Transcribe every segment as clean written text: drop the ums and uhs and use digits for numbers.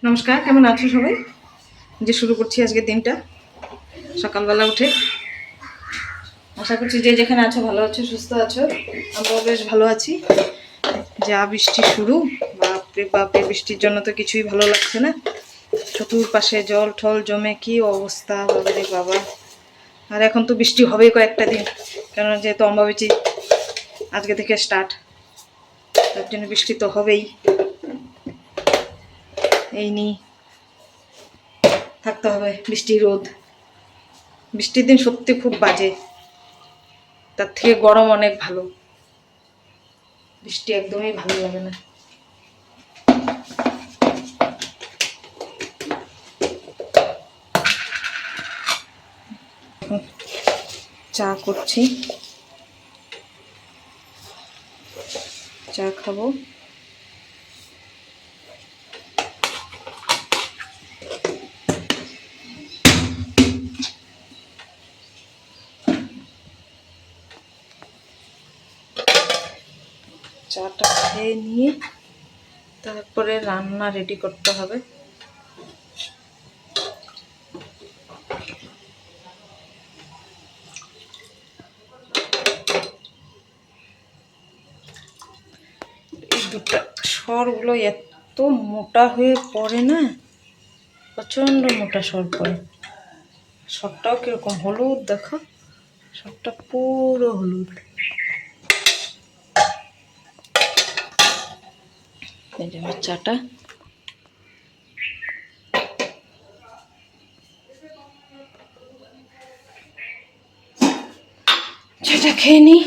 নমস্কার, কেমন আছো সবাই? যে শুরু করছি আজকের দিনটা সকালবেলা উঠে। আশা করছি যে যেখানে আছো ভালো আছো, সুস্থ আছো। আমরাও বেশ ভালো আছি। যা বৃষ্টি শুরু, বাপরে বাপরে, বৃষ্টির জন্য তো কিছুই ভালো লাগছে না। চতুর্পাশে জল ঠল জমে কি অবস্থা, বাবারে বাবা। আর এখন তো বৃষ্টি হবেই কয়েকটা দিন, কারণ যেহেতু অম্বাবচী আজকে থেকে স্টার্ট, তার জন্য বৃষ্টি তো হবেই। এই নিয়ে থাকতে হবে। বৃষ্টি রোদ, বৃষ্টির দিন সত্যি খুব বাজে, তার থেকে গরম অনেক ভালো। বৃষ্টি একদমই ভালো লাগে না। চা করছি, চা খাবো। চাটা খেয়ে নিয়ে তারপরে রান্না রেডি করতে হবে। এই দুটো সরগুলো এত মোটা হয়ে পড়ে না, প্রচণ্ড মোটা সর পড়ে। সরটাও কিরকম হলুদ, দেখো সরটা পুরো হলুদ। এই যে আমার চাটা। চাটা খেয়ে নিই।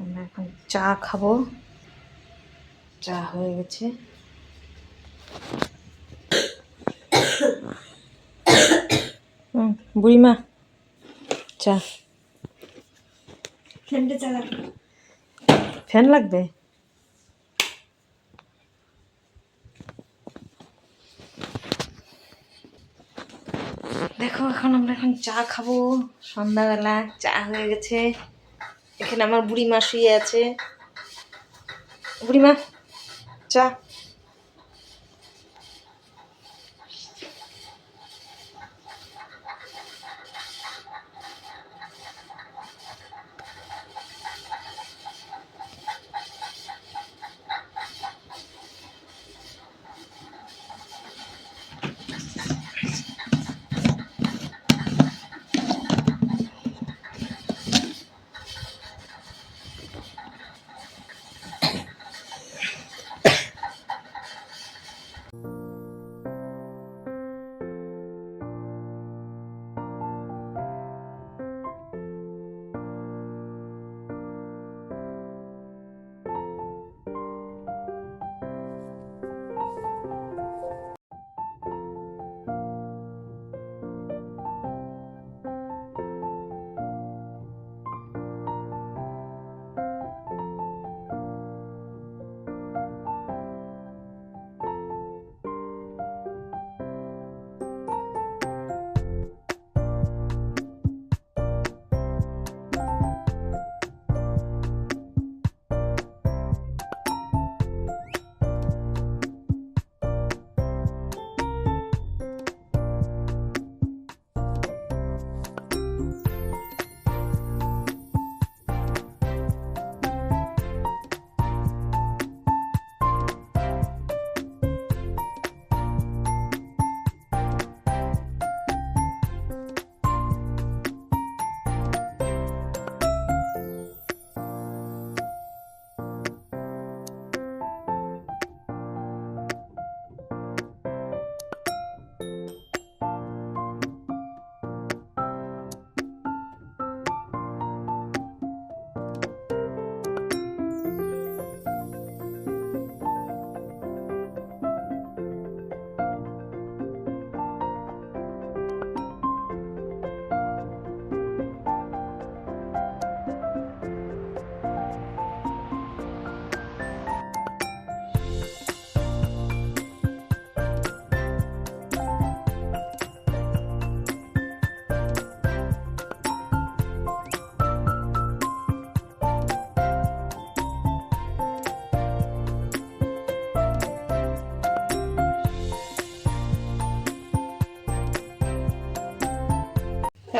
আমরা এখন চা খাবো। চা হয়ে গেছে। বুড়িমা চা। ফ্যান লাগবে? দেখো আমরা এখন চা খাবো। সন্ধ্যাবেলা চা হয়ে গেছে। এখানে আমার বুড়িমা শুয়ে আছে। বুড়িমা চা।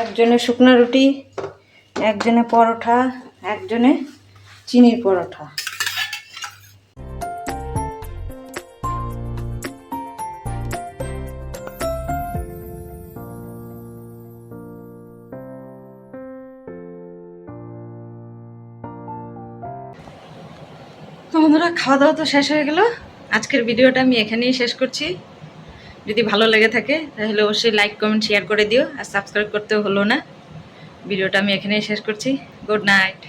একজনে শুকনো রুটি, একজনে পরোটা, একজনে চিনির পরোটা। তো বন্ধুরা, খাওয়া দাওয়া তো শেষ হয়ে গেল। আজকের ভিডিওটা আমি এখানেই শেষ করছি। যদি ভালো লেগে থাকে তাহলে অবশ্যই লাইক, কমেন্ট, শেয়ার করে দিও, আর সাবস্ক্রাইব করতেও হলো না। ভিডিওটা আমি এখানেই শেষ করছি। Good night.